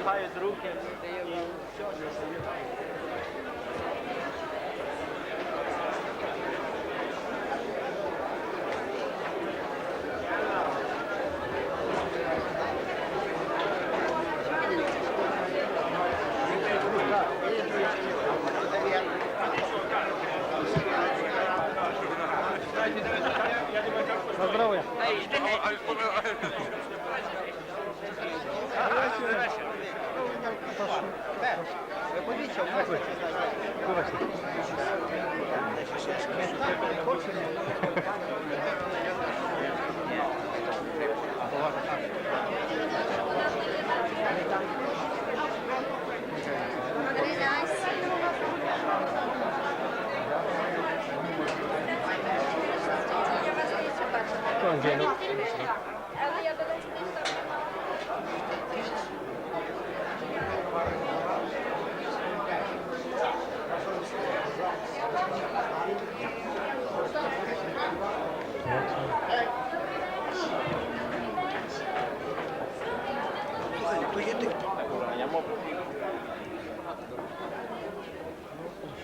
махають руки. І все. На здоров'я.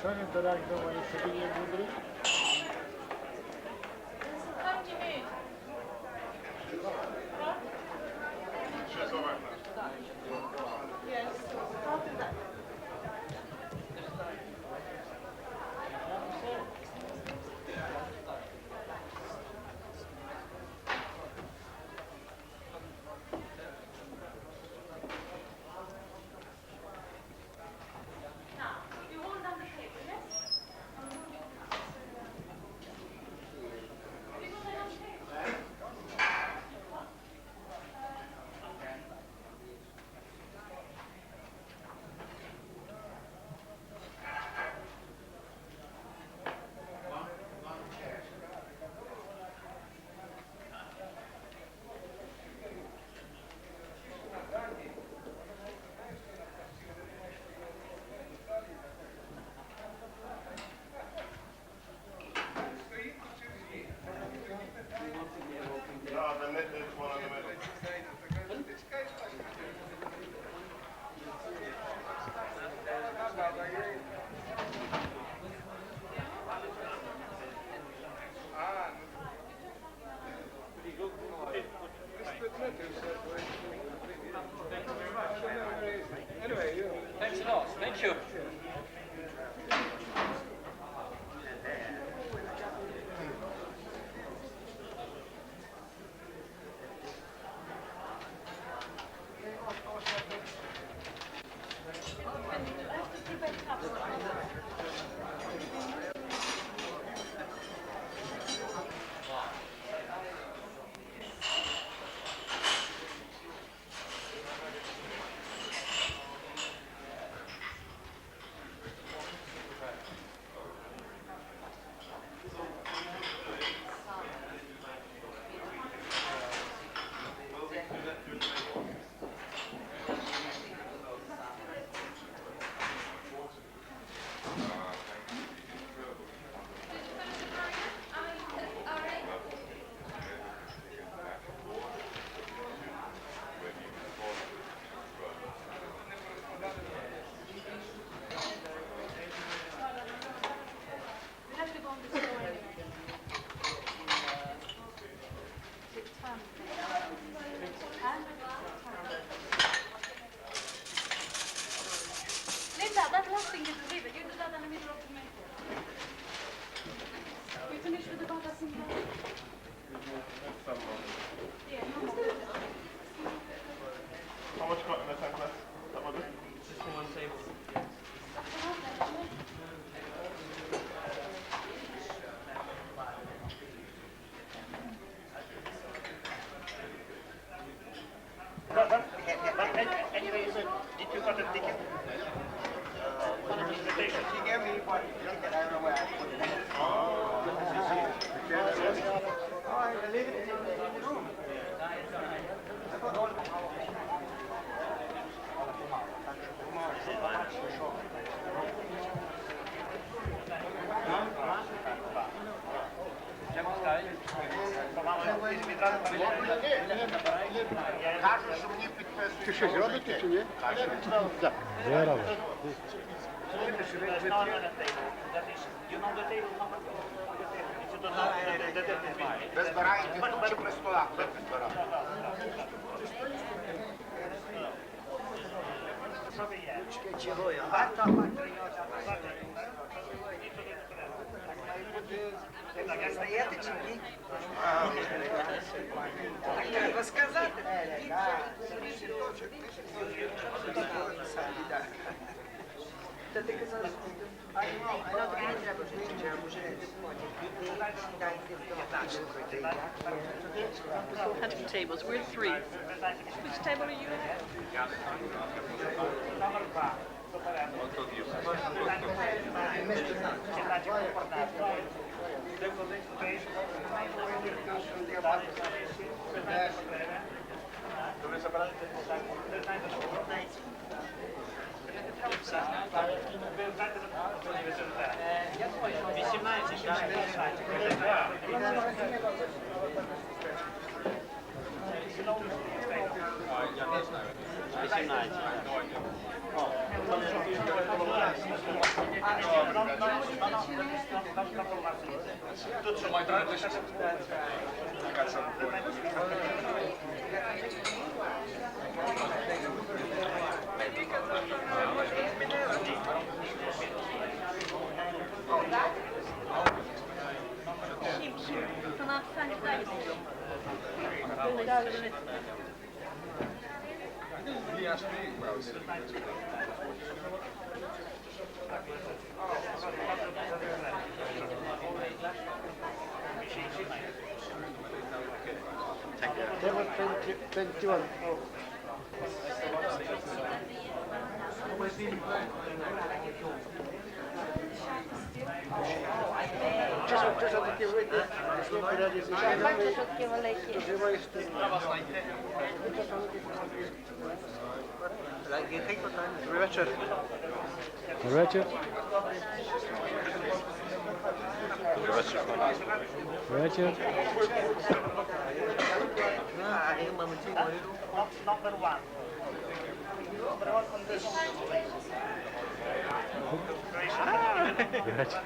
Що він так думає, що він є мудрий? Thanks a lot. Thank you. Кажуть, що мені підписують. Ти щось робите чи ні? Так. Я роблю. Ви збираєте тут чи при столах? Ви збираєте? Стаєте чи ні? Так треба сказати. Та ти казав, що тобі не треба ближче, а може Hunting tables. We're three. Which table are you at? Table 21. Чесно таки вийти, пішло поряді звичайно. Бачиш, що такі великі. Живаєш ти. Добрий вечір. Добрий вечір. Добрий вечір. Number one. Number one condition. Добрий вечір.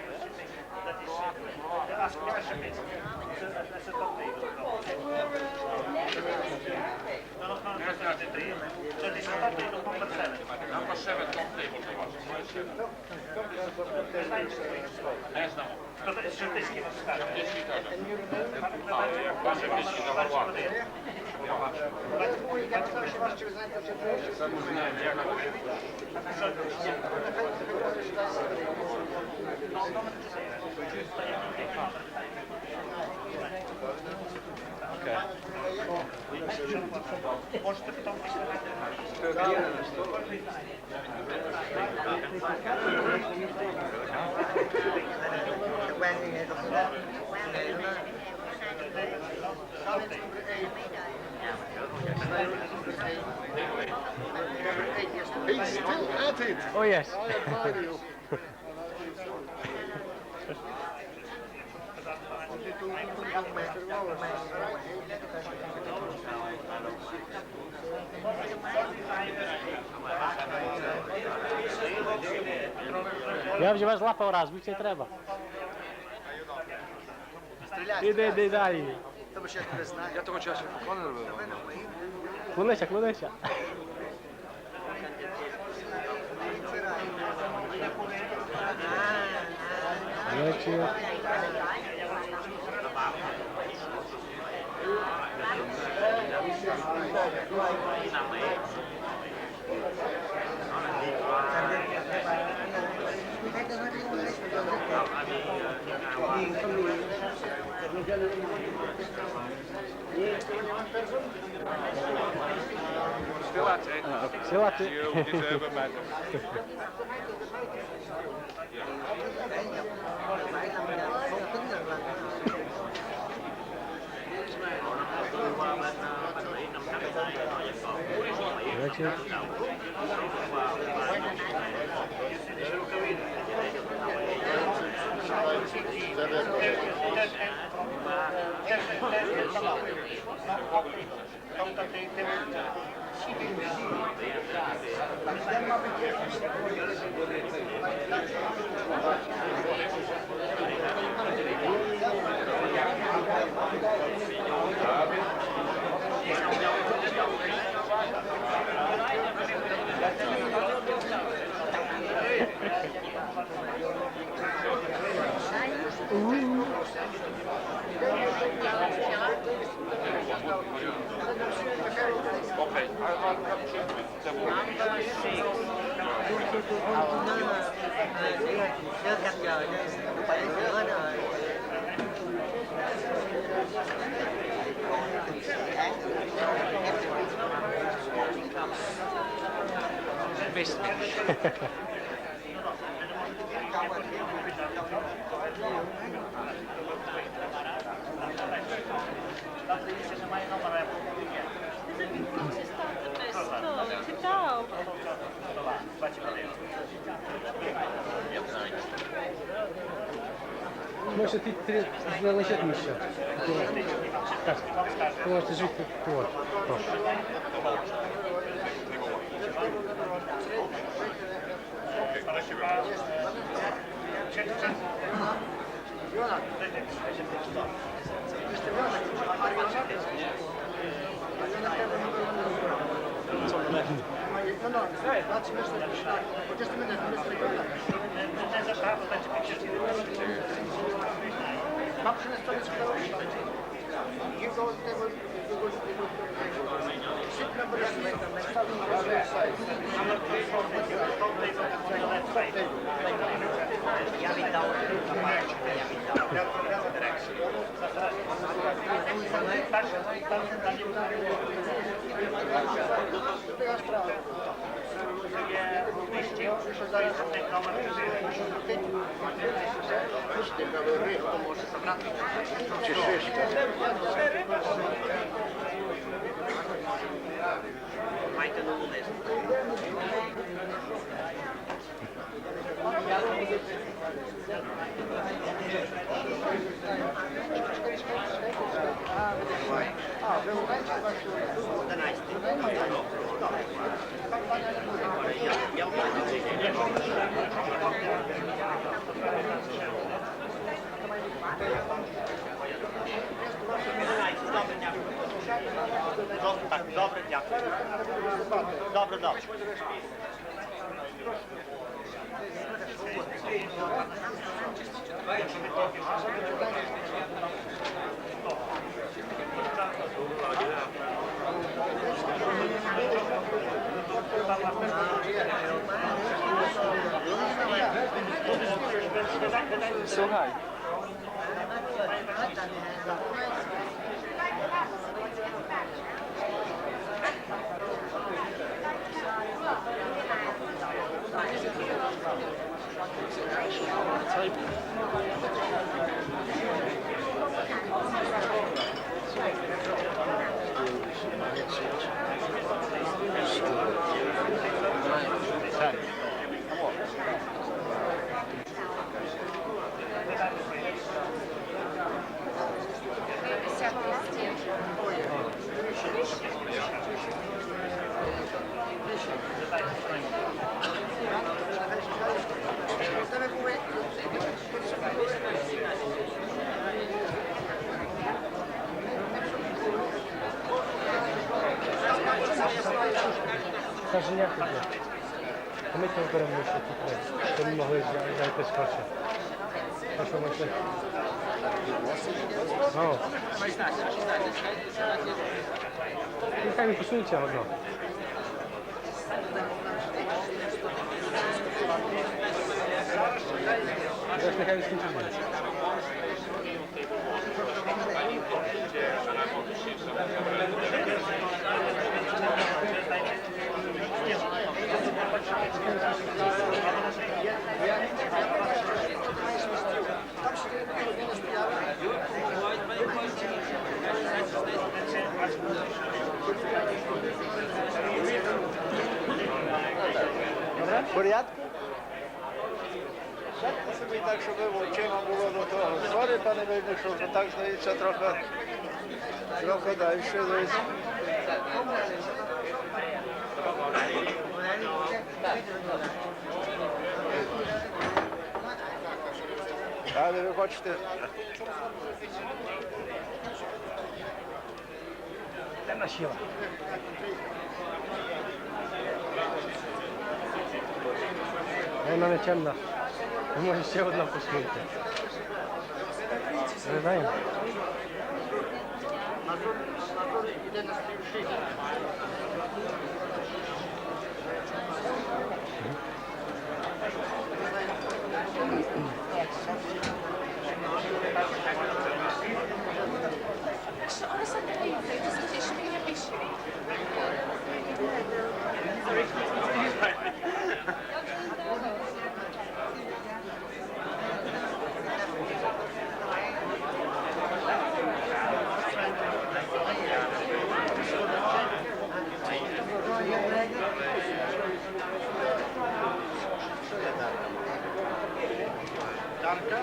Можете потім He's still at it. Oh yes. I admire you. Я вже вас лапав раз, більше треба. Іди далі. Я того часу поклон робив. Клонися. Вечір. Still at it. Still at it. You deserve a medal. Вечір. Може ти залишити місце? Так, ти можете жити тут. Прошу. Добре, дякую. Добре, добре. Słuchaj. Каже, як тут? Ми там беремо ще тут, щоб ми могли зайти скорше. А що ми йшли? О. Нехай він посунеться одно. Зараз нехай він скінчить. В порядку? Шатно собі так, щоб очима було до того. Сорі, пане Вельник, що так здається трохи далі десь. Але ви хочете... Темна сіла. Вона не темна. Може ще одна посміти. Не знаємо. Іде на співшиті. Ona se neví, to se těší, mi nepíše. Danka?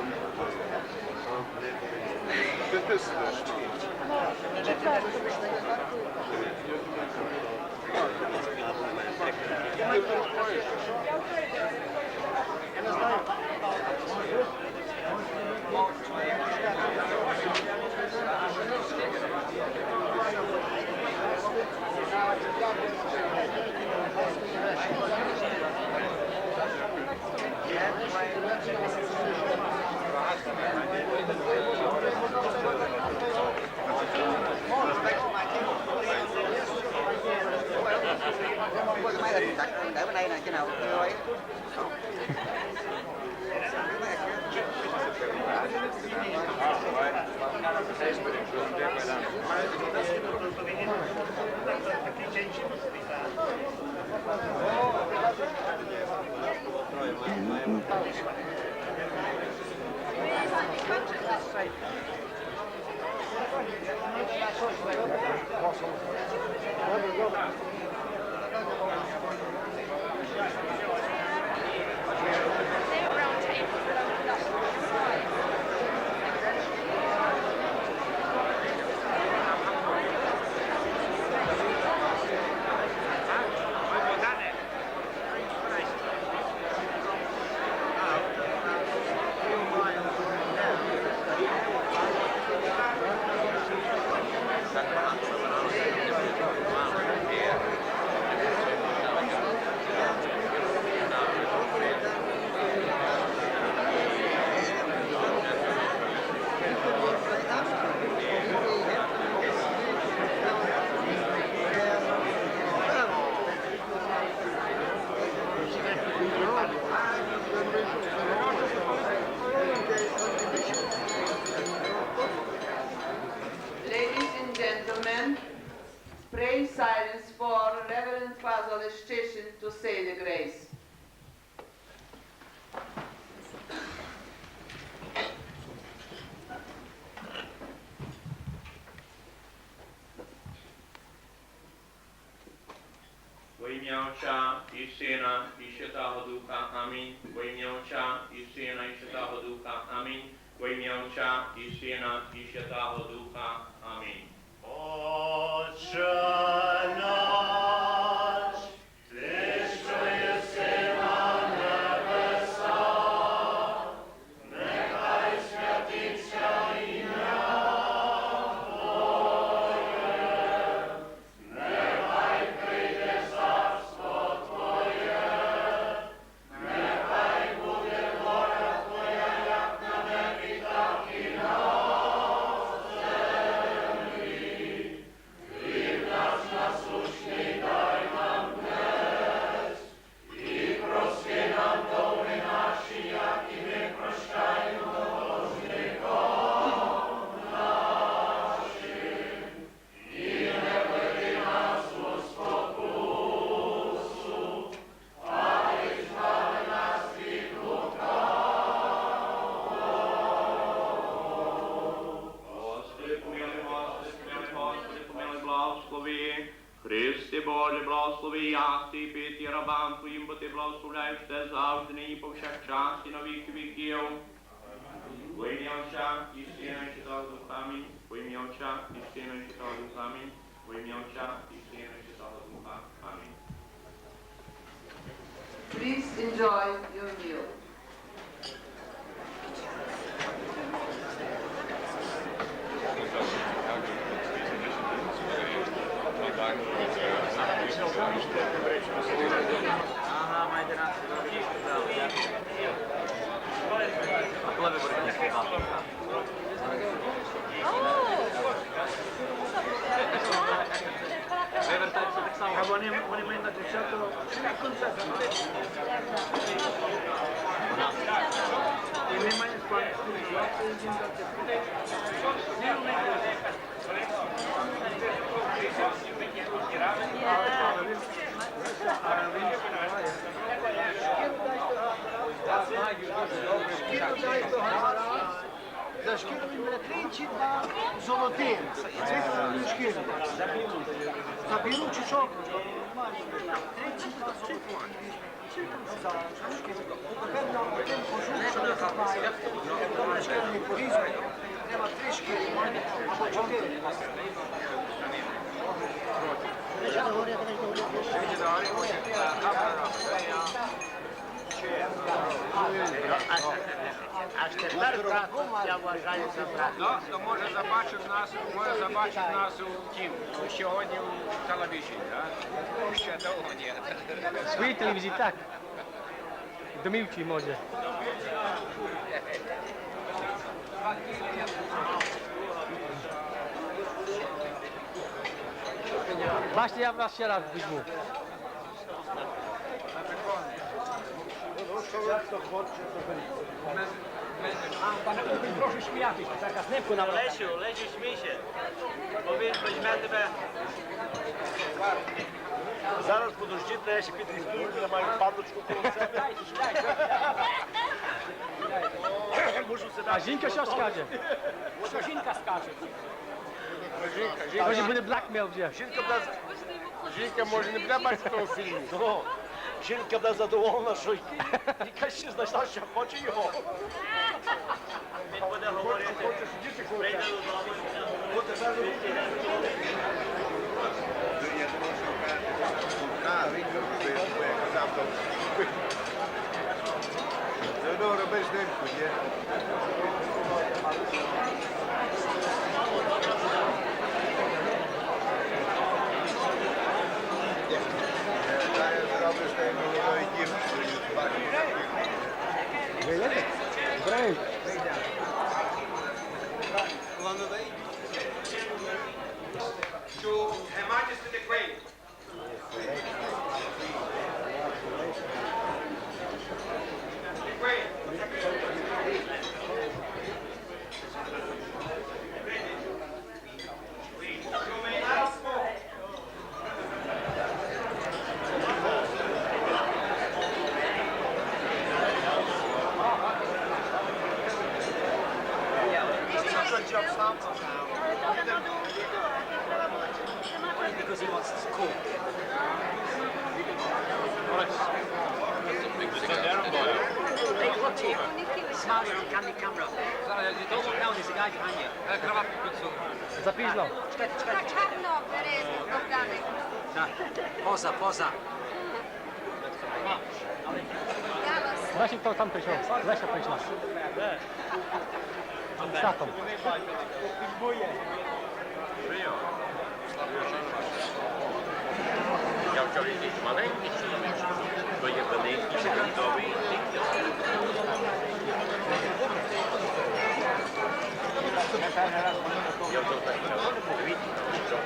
Để bên đây nè, cái nào kêu ấy. Ladies and gentlemen, pray silence for Reverend Father Stetson to say the grace. Во ім'я Отця і Сина і Святого Духа. Амінь. Во ім'я Отця і Сина і Святого Духа. Амінь. Во ім'я Отця і Сина і Святого Духа. Амінь. Отче наш, Ти, що єси на небесах, нехай святиться ім'я Твоє, нехай прийде царство Твоє, нехай буде воля Твоя, як на небі, так і на землі. Христе Боже, благослови ясти і пити рабам Твоїм, бо Ти благословляєш те завжди, нині повсякчас і на віки віків. Во ім'я Отця і Сина і Святого Духа, амінь. Во ім'я Отця і Сина і Святого Духа, амінь. Во ім'я Отця і Сина і Святого Духа, амінь. Please enjoy your meal. Вони мають на 30-го концерт. І ми маємо спати. За шкіру він мене 3 чи 2 золотим. Це шкіру. Заберу чи що? 3 чи 2 золотим. Напевно, один хожу, що не знаю. Добре, шкіру не порізаю. Треба 3 шкіри, або 4. Аж тепер, брат, я вважаю за брат. Ну, може забачить нас у тім, сьогодні у телевізії, так? Ще довго ні. Свої телевізії так. Домівчі може. Бачите, я вас ще раз візьму. Прошу сміятися, така знипку на Лесю, смійся, бо він візьме тебе. Зараз подожди, треба ще підрізную, я маю пандочку коло себе. А жінка що скаже? Що жінка скаже? Може буде блакмейл вже. Жінка може не буде бачити того фільму. Жінка буде задоволена, що яка ще знайшла, що хоче його. Він буде говорити. Прийде додому. Ну, робиш димку, ні? Зробиш та й молодої дівчиною. Брейк. To Her Majesty the Queen. The Queen. You may now smoke. Because he wants to cool. Hey, look here. Smile on the camera. Don't look down, there's a guy behind you. Запізно. Поза. Бачите, хто там прийшов? Леся прийшла. З татом. Я вчора якийсь маленький чоловік, то є великий, світовий. Я вже так сказав, дивіться, що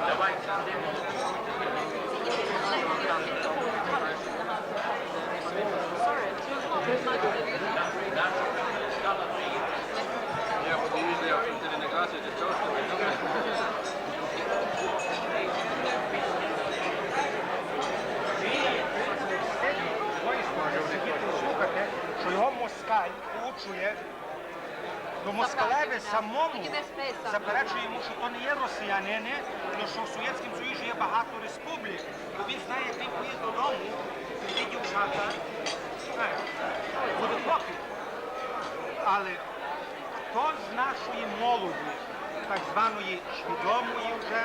давай, Я подивився, я в делегації, це точно. Москалеві самому заперечує йому, що то не є росіянини, але що в Совєтському Союзі є багато республік. Бо він знає, як він поїде додому, ті дівчата, буде трохи. Але хто з нашої молоді, так званої свідомої вже,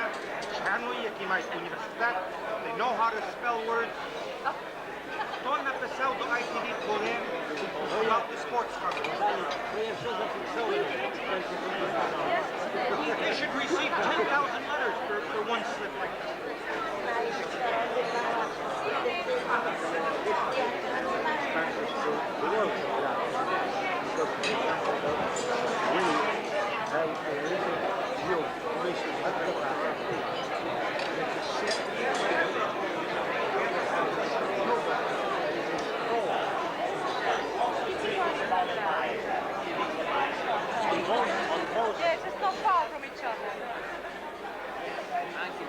вченої, які мають університет, they know how to spell words, хто написав до ITV Колин about the sports card? They should receive 10,000 letters for one slip like that. Yes, it's not far from each other. Thank you.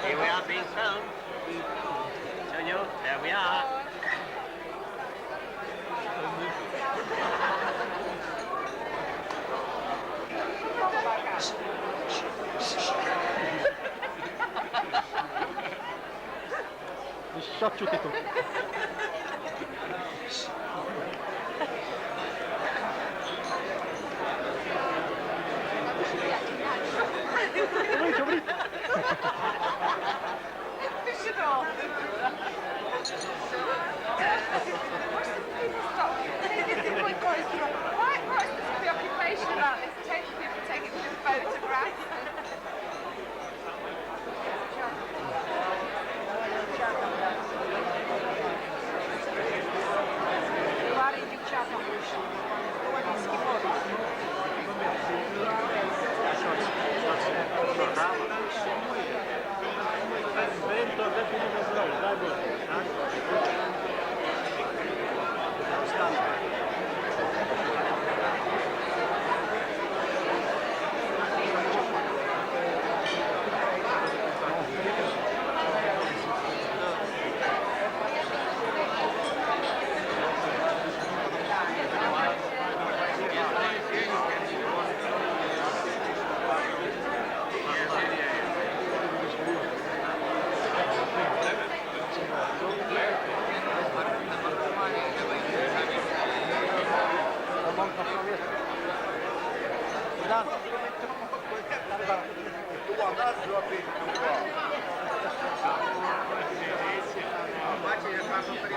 Here we are being filmed. Senor, there we are. Що чути тут? What's the preoccupation about this? Taking people taking photographs.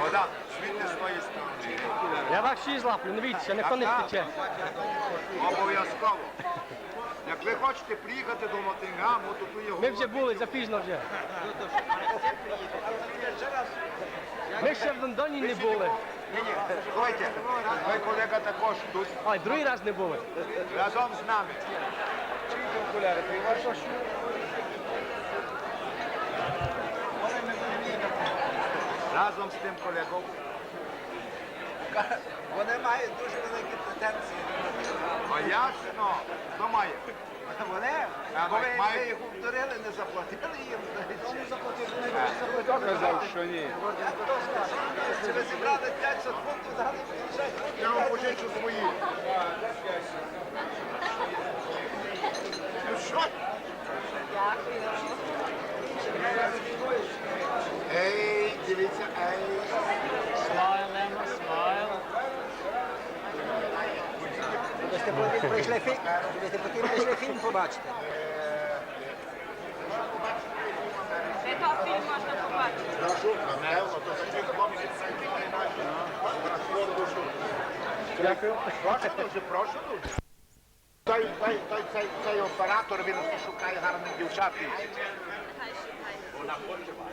Вода, світи свої сторони. Я вас всі злаплю, не бійтеся, ніхто не втече. Обов'язково. Як ви хочете приїхати до Ноттінгаму, то тут є Ми вже були, запізно вже. Ми ще в Лондоні не були. Ні, слухайте, мій колега також тут. Ой, другий раз не були. Разом з нами. Разом з тим колегом. Вони мають дуже великі претензії. А ясно, хто має? Вони, коли ми їх обдурили, не заплатили їм. Хто казав, що ні? Хто скаже? Чи ви зібрали 500 фунтів, дали бюджет? Я вам пожичу свої. Ну що? Ей, дивіться, ей. Smile, Emma, smile. Ви прийшли фільм побачити. Де то фільм можна побачити? Прошу, напевно, то такі хлопці самі наші. Дякую. Прошу дуже, прошу дуже. Цей оператор, він шукає гарних дівчат. Вона хоче вас.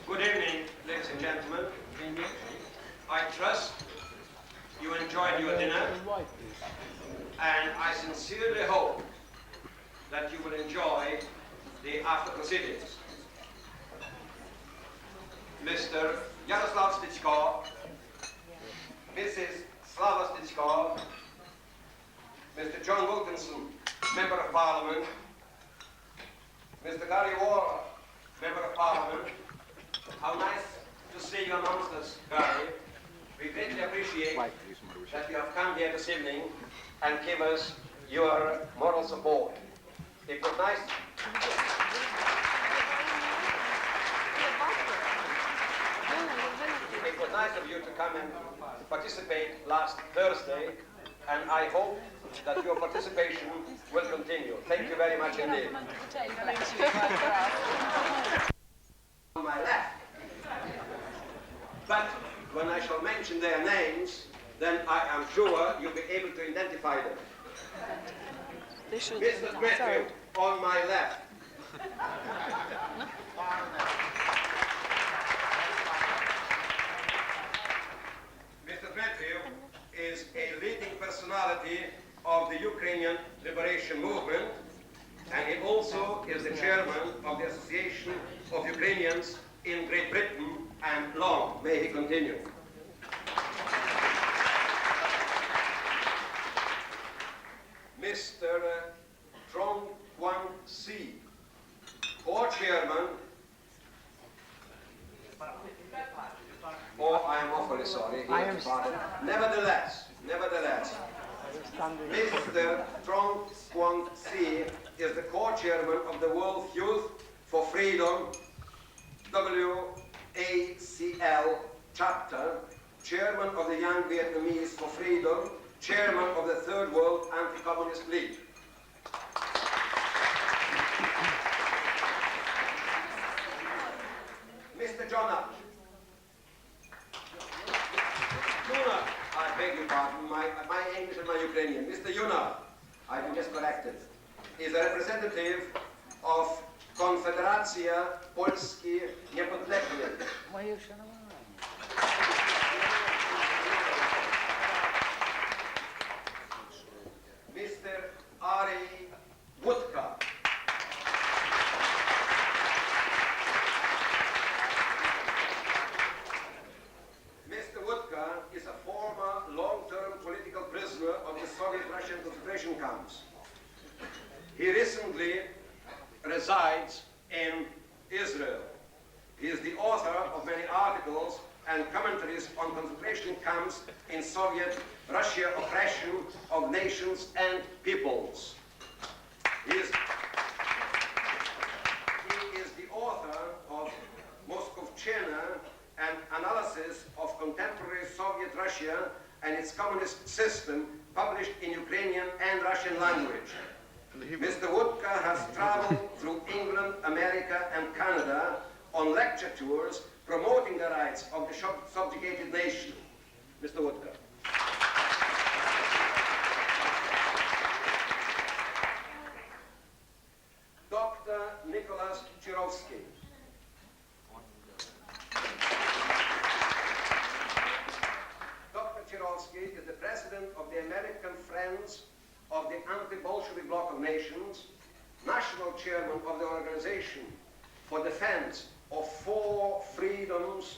Good evening, ladies and gentlemen. I trust you enjoyed your dinner, and I sincerely hope that you will enjoy the after proceedings. Mr. Jaroslav Stestko, Mrs. Slava Stestko, Mr. John Wilkinson, Member of Parliament, Mr. Gary Waller, Member of Parliament. How nice to see you amongst us, Gary. We greatly appreciate that you have come here this evening and give us your moral support. It was nice. It was nice of you to come and participate last Thursday, and I hope that your participation will continue. Thank you very much indeed. On my left. But when I shall mention their names, then I am sure you'll be able to identify them. Mr. Matthew, on my left. Mr. Matthew is a leading personality of the Ukrainian Liberation Movement, and he also is the chairman of the Association of Ukrainians in Great Britain, and long may he continue. Mr. Trong Kwang Si, co-chairman. Oh, I am awfully sorry. Nevertheless, Mr. Trong Kwang Si is the co-chairman of the World Youth for Freedom, WACL chapter, chairman of the Young Vietnamese for Freedom, chairman of the Third World Anti-Communist League. Mr. Jonah. I beg your pardon, my English and my Ukrainian. Mr. Yuna, I've been just corrected, is a representative of Konfederacja Polski Niepodległej. Mr. Ari Wódka. Mr. Wódka is a former long-term political prisoner of the Soviet Russian concentration camps. He recently resides in Israel. He is the author of many articles and commentaries on concentration camps in Soviet Russia, oppression of nations and peoples. He is the author of Moskovchina, an analysis of contemporary Soviet Russia and its communist system, published in Ukrainian and Russian language. Mr. Wódka has traveled through England, America, and Canada on lecture tours promoting the rights of the subjugated nation. Mr. Wódka. Dr. Nicholas Chirovsky. Dr. Chirovsky is the president of the American Friends of the Anti-Bolshevik Bloc of Nations, national chairman of the Organization for Defense of 4 Freedoms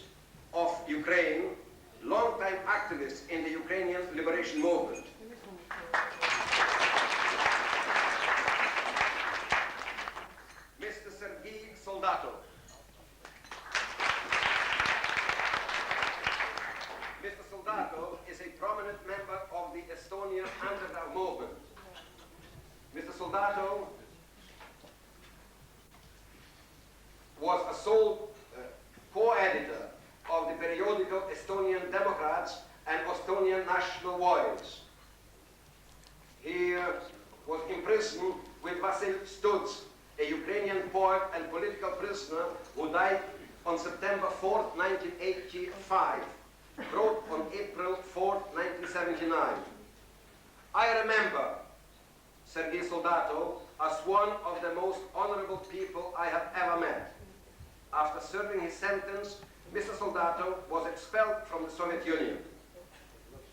of Ukraine, longtime activist in the Ukrainian Liberation Movement. Mr. Sergei Soldatov. Mr. Soldatov is a prominent member of the Estonian underground movement. Mr. Soldatov was a sole co-editor of the periodical Estonian Democrats and Estonian National Voice. He was imprisoned with Vasil Stutz, a Ukrainian poet and political prisoner who died on September 4th, 1985, wrote on April 4th, 1979. I remember Sergei Soldatov as one of the most honorable people I have ever met. After serving his sentence, Mr. Soldatov was expelled from the Soviet Union.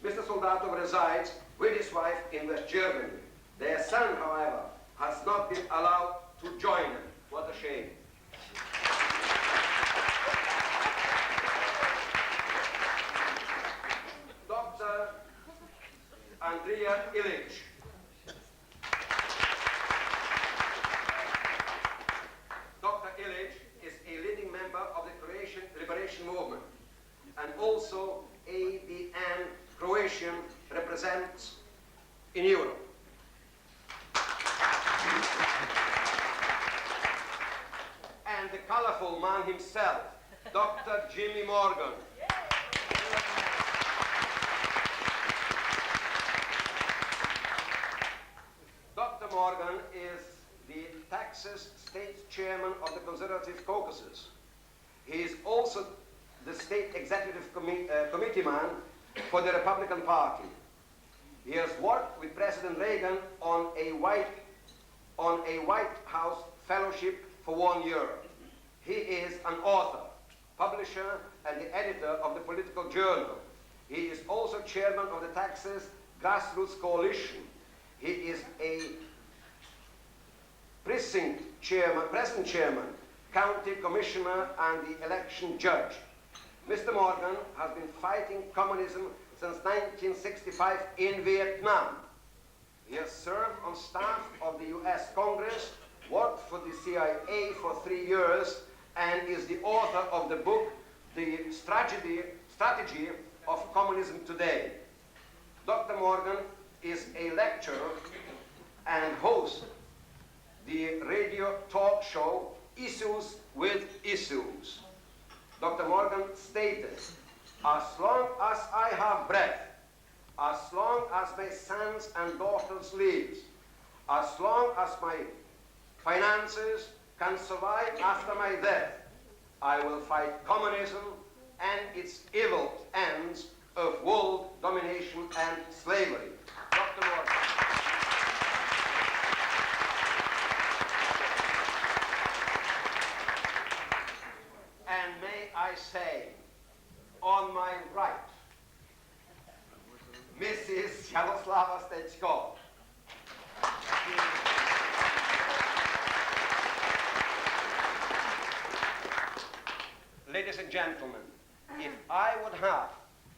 Mr. Soldatov resides with his wife in West Germany. Their son, however, has not been allowed to join him. What a shame. Andrea Illich. Dr. Illich is a leading member of the Croatian Liberation Movement, and also ABN Croatian represents in Europe. And the colorful man himself, Dr. Jimmy Morgan. Dr. Morgan is the Texas State Chairman of the Conservative Caucus. He is also the State Executive Committee man for the Republican Party. He has worked with President Reagan on a White House fellowship for 1 year. He is an author, publisher, and the editor of the Political Journal. He is also chairman of the Texas Grassroots Coalition. He is a precinct chairman, county commissioner, and the election judge. Mr. Morgan has been fighting communism since 1965 in Vietnam. He has served on staff of the U.S. Congress, worked for the CIA for 3 years, and is the author of the book, The Strategy of Communism Today. Dr. Morgan is a lecturer and hosts the radio talk show Issues with Issues. Dr. Morgan stated, as long as I have breath, as long as my sons and daughters live, as long as my finances can survive after my death, I will fight communism and its evil ends of world domination and slavery. Dr. Morgan. And may I say, on my right, Mrs. Jaroslava Stestko. Ladies and gentlemen, if I would have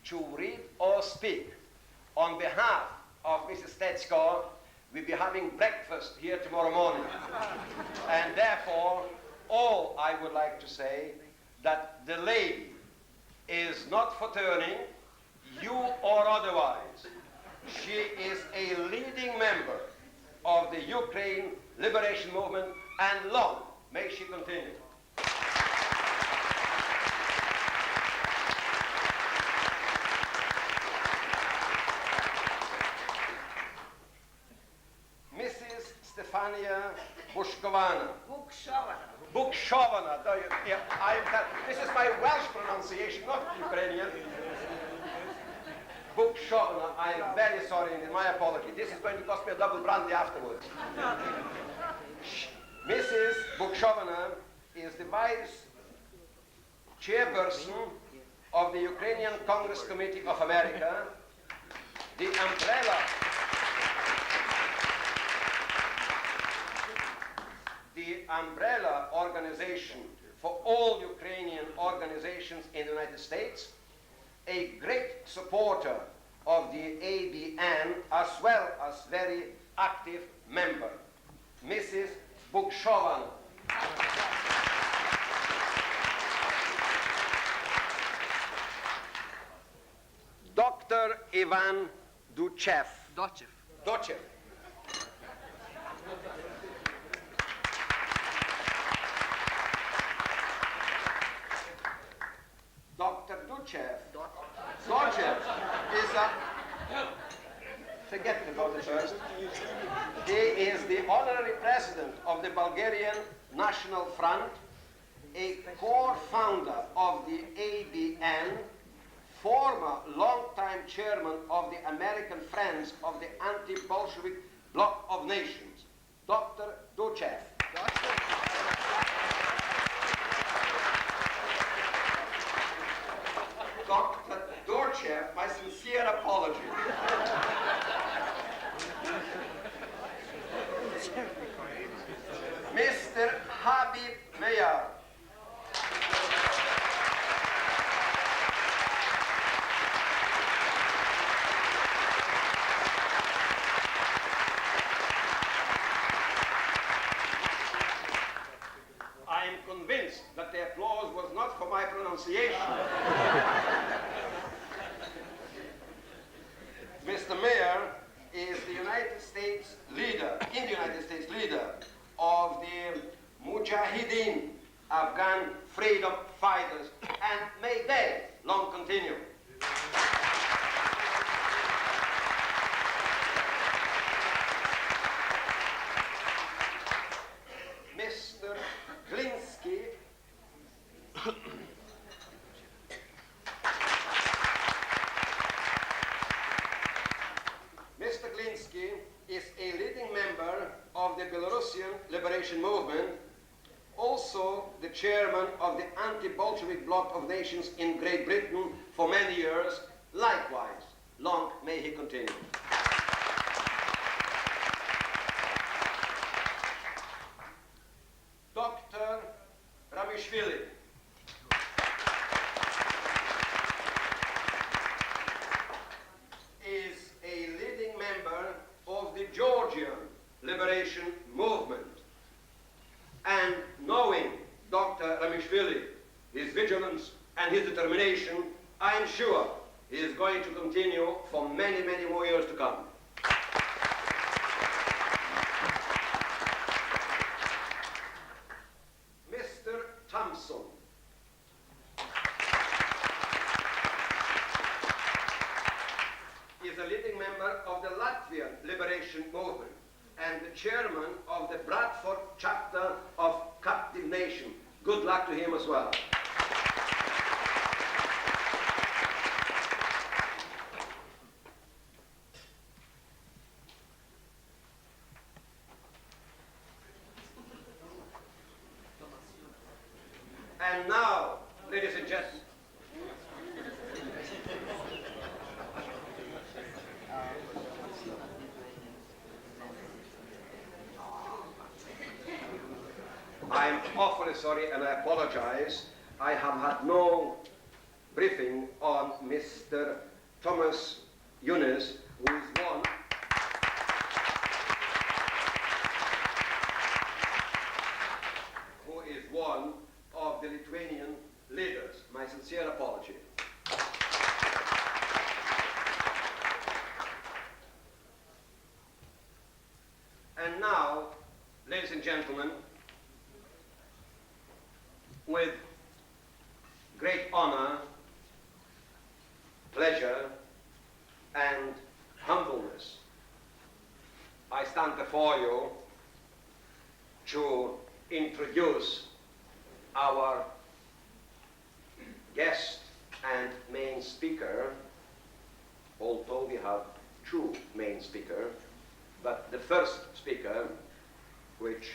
to read or speak on behalf of Mrs. Stetsko, we'll be having breakfast here tomorrow morning. And therefore, all I would like to say that the lady is not for turning, you or otherwise. She is a leading member of the Ukraine Liberation Movement, and long may she continue. Mrs. Stefania Bushkovana. Bukshovana. This is my Welsh pronunciation, not Ukrainian. Bukshovana. I'm very sorry, and my apology. This is going to cost me a double brandy afterwards. Mrs. Bukshovana is the vice chairperson of the Ukrainian Congress Committee of America, the umbrella organization for all Ukrainian organizations in the United States, a great supporter of the ABN, as well as very active member, Mrs. Bukshovana. Dr. Ivan Dochev. Dr. Dochev is a... Forget about it first. He is the honorary president of the Bulgarian National Front, a core founder of the ABN, former long-time chairman of the American Friends of the Anti-Bolshevik Bloc of Nations. Dr. Dochev. Dr. Dochev, my sincere apology. Mr. Habib Meir. Belarusian liberation movement, also the chairman of the anti-Bolshevik Bloc of nations in Great Britain for many years, likewise. Long may he continue. Dr. Ramishvili. Is a leading member of the Georgian liberation movement. And knowing Dr. Ramishvili, his vigilance and his determination, I am sure he is going to continue for many, many more years to come. Mr. Thompson. Is a leading member of the Latvian liberation movement and the chairman of the Bradford chapter of Captive Nation. Good luck to him as well. And now, ladies and gentlemen, I'm awfully sorry and I apologize. I have had no briefing on Mr. Thomas Younes, who is one of the Lithuanian leaders. My sincere apology. And now, ladies and gentlemen, with great honor, pleasure, and humbleness, I stand before you to introduce our guest and main speaker, although we have two main speakers, but the first speaker, which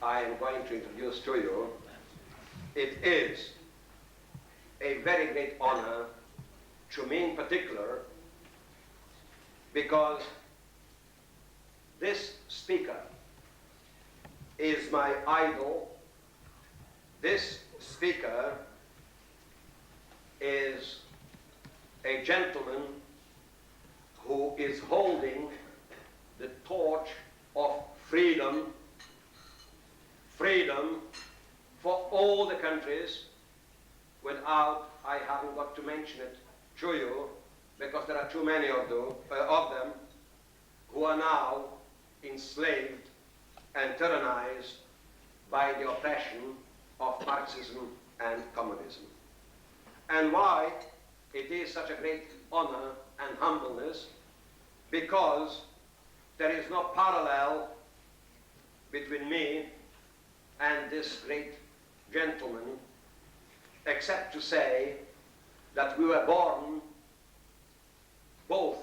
I am going to introduce to you, it is a very great honor to me in particular, because this speaker is my idol. This speaker is a gentleman who is holding the torch of freedom, freedom for all the countries, without I haven't got to mention it to you, because there are too many of them who are now enslaved and tyrannized by the oppression of Marxism and communism. And why it is such a great honor and humbleness? Because there is no parallel between me and this great gentleman, except to say that we were born both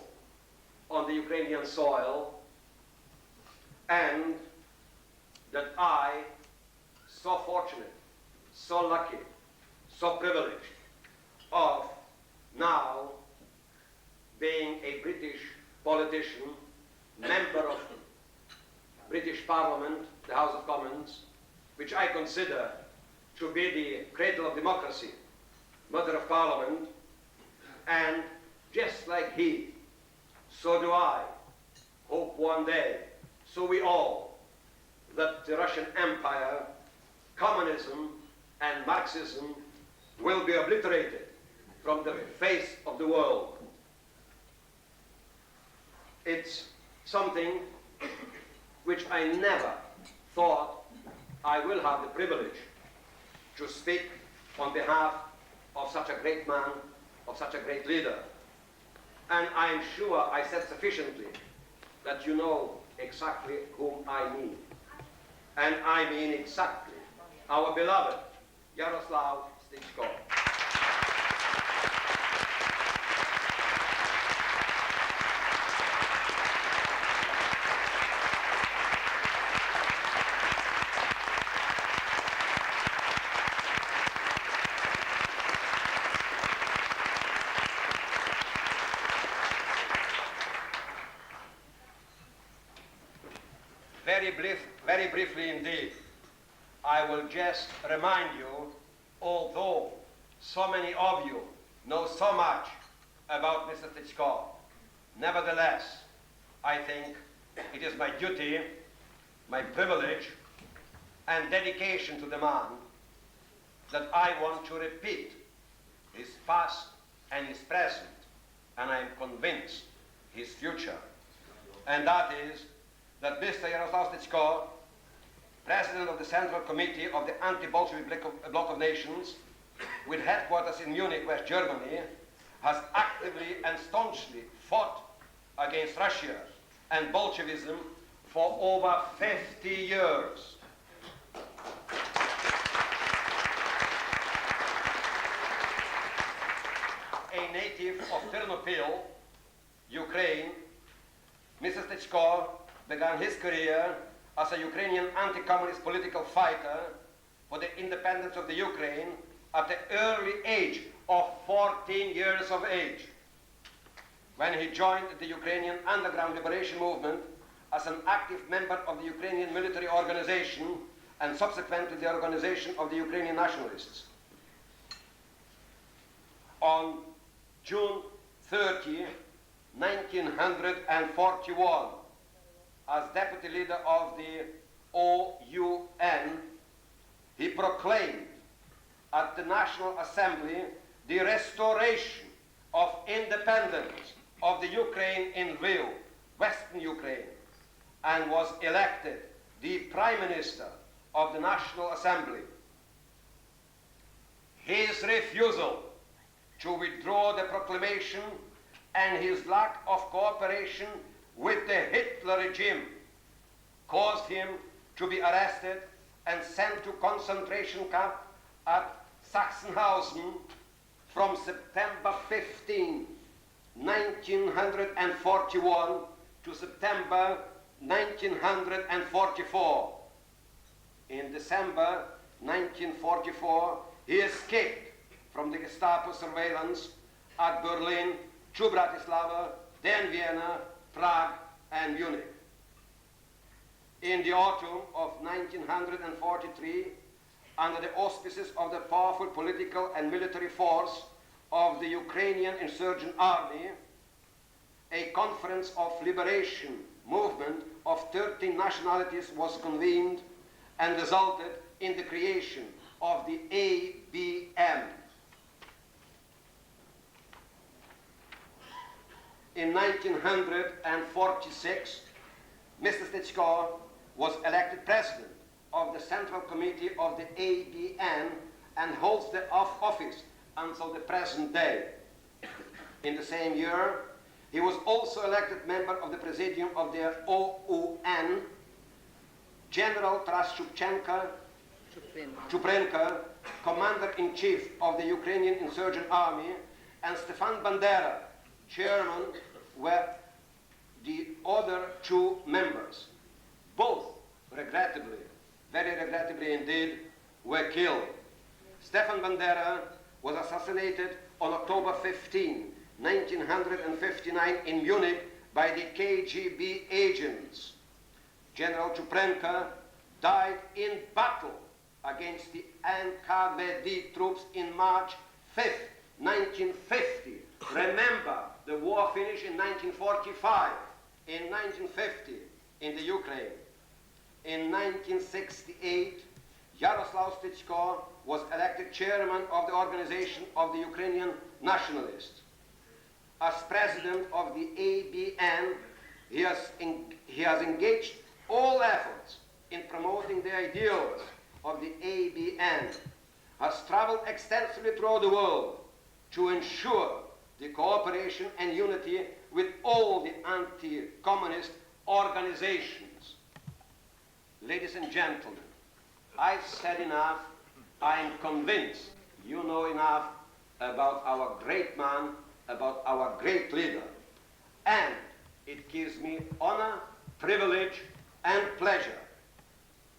on the Ukrainian soil, and that I, so fortunate, so lucky, so privileged of now being a British politician, member of British Parliament, the House of Commons, which I consider to be the cradle of democracy, mother of Parliament, and just like he, so do I hope one day, so we all, that the Russian Empire, communism, and Marxism will be obliterated from the face of the world. It's something which I never thought I will have the privilege to speak on behalf of such a great man, of such a great leader. And I am sure I said sufficiently that you know exactly whom I mean. And I mean exactly our beloved Jaroslav Stechko. very briefly indeed, I will just remind you, although so many of you know so much about Mr. Stestko, nevertheless, I think it is my duty, my privilege, and dedication to the man that I want to repeat his past and his present, and I am convinced his future. And that is that Mr. Jaroslav Stestko, President of the Central Committee of the Anti-Bolshevik Bloc of Nations, with headquarters in Munich, West Germany, has actively and staunchly fought against Russia and Bolshevism for over 50 years. A native of Ternopil, Ukraine, Mr. Stestko began his career as a Ukrainian anti-communist political fighter for the independence of the Ukraine at the early age of 14 years of age, when he joined the Ukrainian underground liberation movement as an active member of the Ukrainian military organization and subsequently the organization of the Ukrainian nationalists. On June 30, 1941, as deputy leader of the OUN, he proclaimed at the National Assembly the restoration of independence of the Ukraine in Lviv, Western Ukraine, and was elected the Prime Minister of the National Assembly. His refusal to withdraw the proclamation and his lack of cooperation with the Hitler regime caused him to be arrested and sent to concentration camp at Sachsenhausen from September 15, 1941 to September 1944. In December 1944, he escaped from the Gestapo surveillance at Berlin to Bratislava, then Vienna, Prague, and Munich. In the autumn of 1943, under the auspices of the powerful political and military force of the Ukrainian insurgent army, a conference of liberation movement of 13 nationalities was convened and resulted in the creation of the ABM. In 1946, Mr. Stestko was elected president of the Central Committee of the ABN and holds the office until the present day. In the same year, he was also elected member of the Presidium of the OUN. General Taras Chuprenko, Commander-in-Chief of the Ukrainian Insurgent Army, and Stefan Bandera, Chairman, were the other two members. Both, regrettably, very regrettably indeed, were killed. Stefan Bandera was assassinated on October 15, 1959 in Munich by the KGB agents. General Chuprenko died in battle against the NKVD troops in March 5th, 1950. Remember, the war finished in 1945, in 1950 in the Ukraine. In 1968, Jaroslav Stestko was elected chairman of the organization of the Ukrainian nationalists. As president of the ABN, he has engaged all efforts in promoting the ideals of the ABN, has traveled extensively throughout the world to ensure the cooperation and unity with all the anti-communist organizations. Ladies and gentlemen, I've said enough. I am convinced you know enough about our great man, about our great leader. And it gives me honor, privilege, and pleasure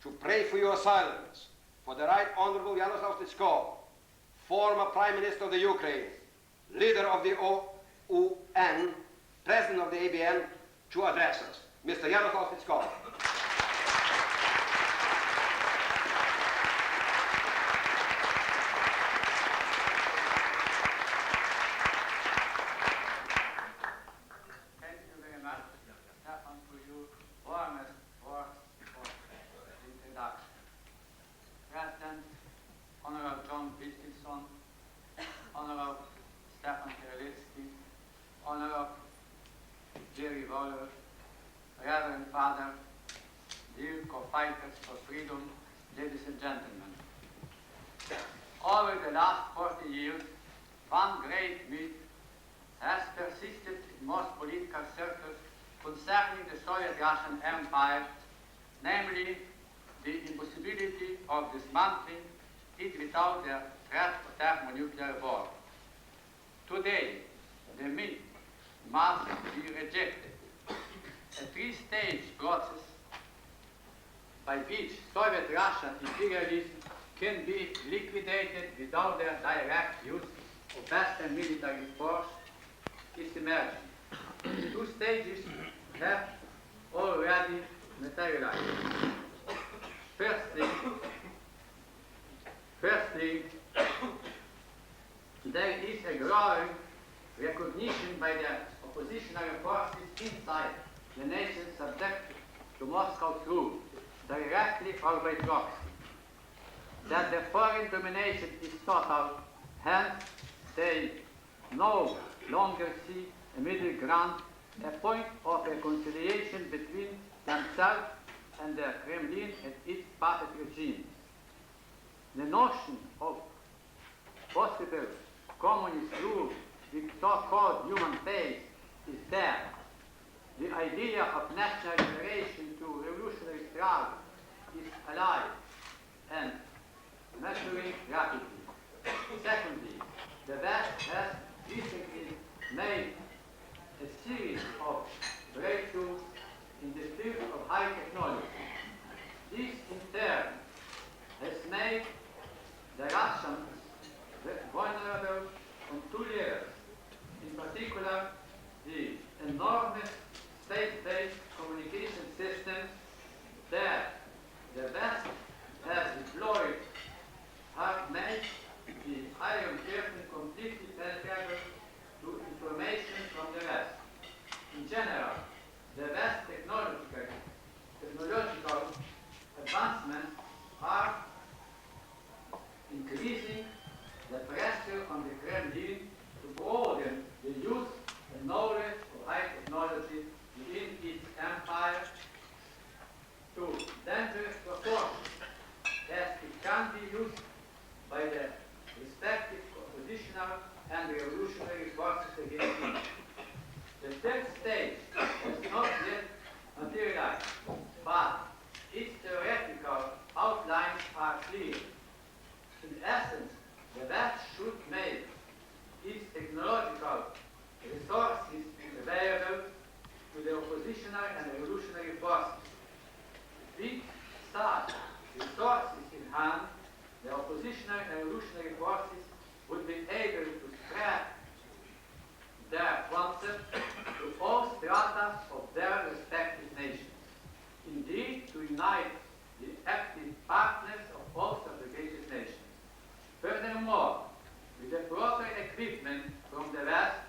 to pray for your silence for the Right Honorable Jaroslav Stestko, former Prime Minister of the Ukraine, leader of the OUN, President of the ABN, to address us. Mr. Jaroslav Stestko. Reverend Father, dear co-fighters for freedom, ladies and gentlemen. Over the last 40 years, one great myth has persisted in most political circles concerning the Soviet Russian Empire, namely the impossibility of dismantling it without the threat of thermonuclear war. Today, the myth must be rejected. A three-stage process by which Soviet Russian imperialism can be liquidated without the direct use of Western military force is emerging. Two stages have already materialized. Firstly, there is a growing recognition by the oppositionary forces inside the nations subjected to Moscow's rule, directly or by proxy, that the foreign domination is total, hence they no longer see a middle ground, a point of reconciliation between themselves and the Kremlin and its puppet regime. The notion of possible communist rule with so-called human face is there. The idea of national liberation to revolutionary struggle is alive and maturing rapidly. Secondly, the West has recently made a series of breakthroughs in the field of high technology. This in turn has made the Russians vulnerable on two layers, in particular the enormous state-based communication systems that the West has deployed have made the Iron Curtain completely penetrable to information from the West. In general, the West technological advancements are increasing the pressure on the Kremlin to broaden the use and knowledge of high technology within its empire to dangerous proportions, as it can be used by the respective oppositional and revolutionary forces against it. The third stage has not yet materialized, but its theoretical outlines are clear. In essence, the West should make its technological resources available to the oppositional and revolutionary forces. With such resources in hand, the oppositional and revolutionary forces would be able to spread their concept to all strata of their respective nations. Indeed, to unite the active partners of all segregated nations. Furthermore, with the proper equipment from the West,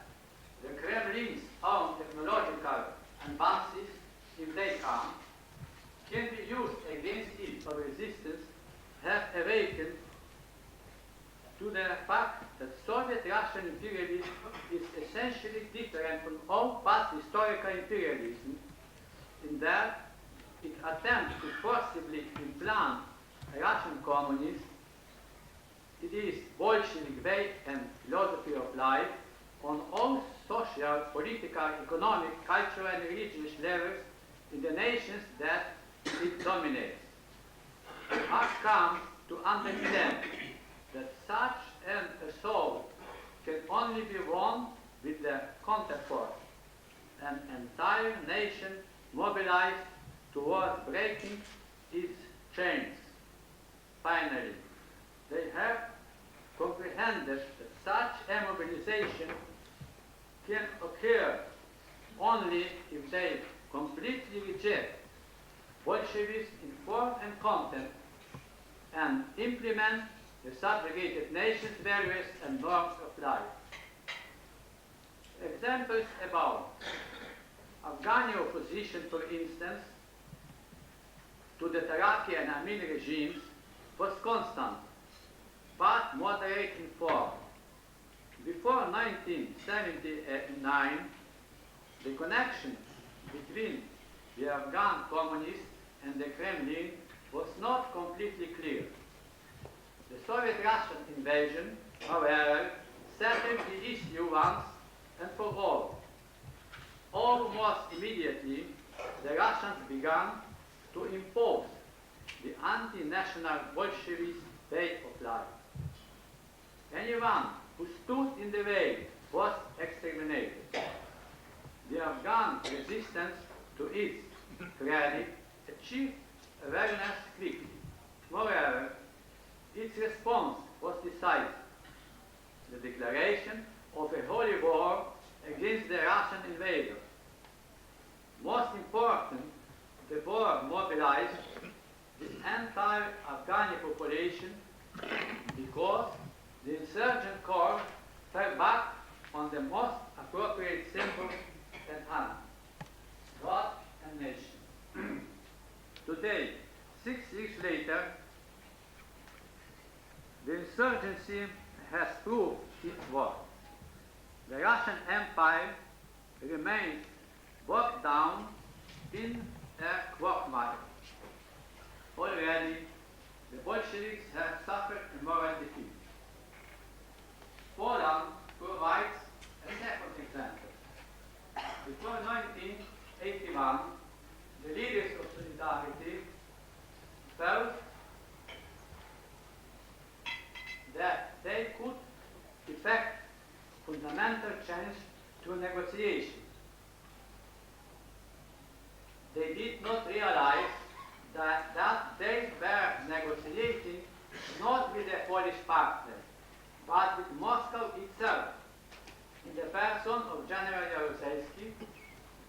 the Kremlin's own technological advances, if they come, can be used against it for resistance, have awakened to the fact that Soviet Russian imperialism is essentially different from all past historical imperialism in that it attempts to forcibly implant Russian communism. It is Bolshevik way and philosophy of life on all social, political, economic, cultural, and religious levels in the nations that it dominates. We have come to understand that such an assault can only be won with the counterforce, an entire nation mobilized towards breaking its chains. Finally, they have comprehended that such a mobilization can occur only if they completely reject Bolshevism in form and content and implement the subjugated nation's values and norms of life. Examples abound. Afghani opposition, for instance, to the Taraki and Amin regimes was constant, but moderate in form. Before 1979, the connection between the Afghan communists and the Kremlin was not completely clear. The Soviet-Russian invasion, however, settled the issue once and for all. Almost immediately, the Russians began to impose the anti-national Bolshevist way of life. Anyone who stood in the way was exterminated. The Afghan resistance, to its credit, achieved awareness quickly. Moreover, its response was decisive. The declaration of a holy war against the Russian invader. Most important, the war mobilized the entire Afghani population because the insurgent corps fell back on the most appropriate symbol at hand, God and nation. Today, 6 years later, the insurgency has proved its worth. The Russian Empire remains bogged down in a quagmire. Already, the Bolsheviks have suffered a moral defeat. Poland provides a second example. Before 1981, the leaders of Solidarity felt that they could effect fundamental change through negotiation. They did not realize that they were negotiating not with a Polish partner, but with Moscow itself, in the person of General Jaroslav,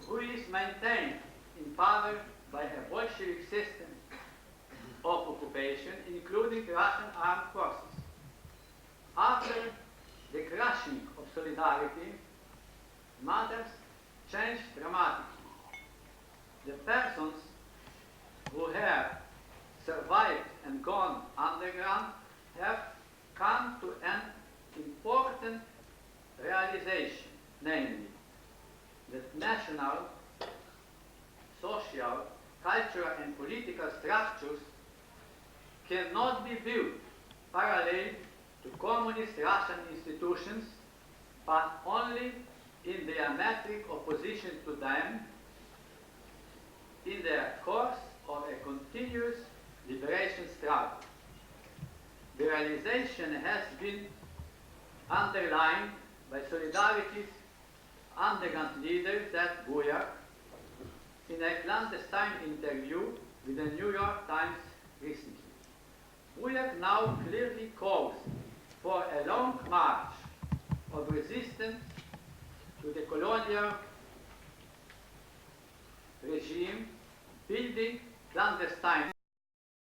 who is maintained in power by a Bolshevik system of occupation, including Russian armed forces. After the crushing of Solidarity, matters changed dramatically. The persons who have survived and gone underground have come to an important realization, namely that national, social, cultural and political structures cannot be built parallel to communist Russian institutions, but only in diametric opposition to them in the course of a continuous liberation struggle. The realization has been underlined by Solidarity's underground leader, that Buyak, in a clandestine interview with the New York Times recently. Buyak now clearly calls for a long march of resistance to the colonial regime, building clandestine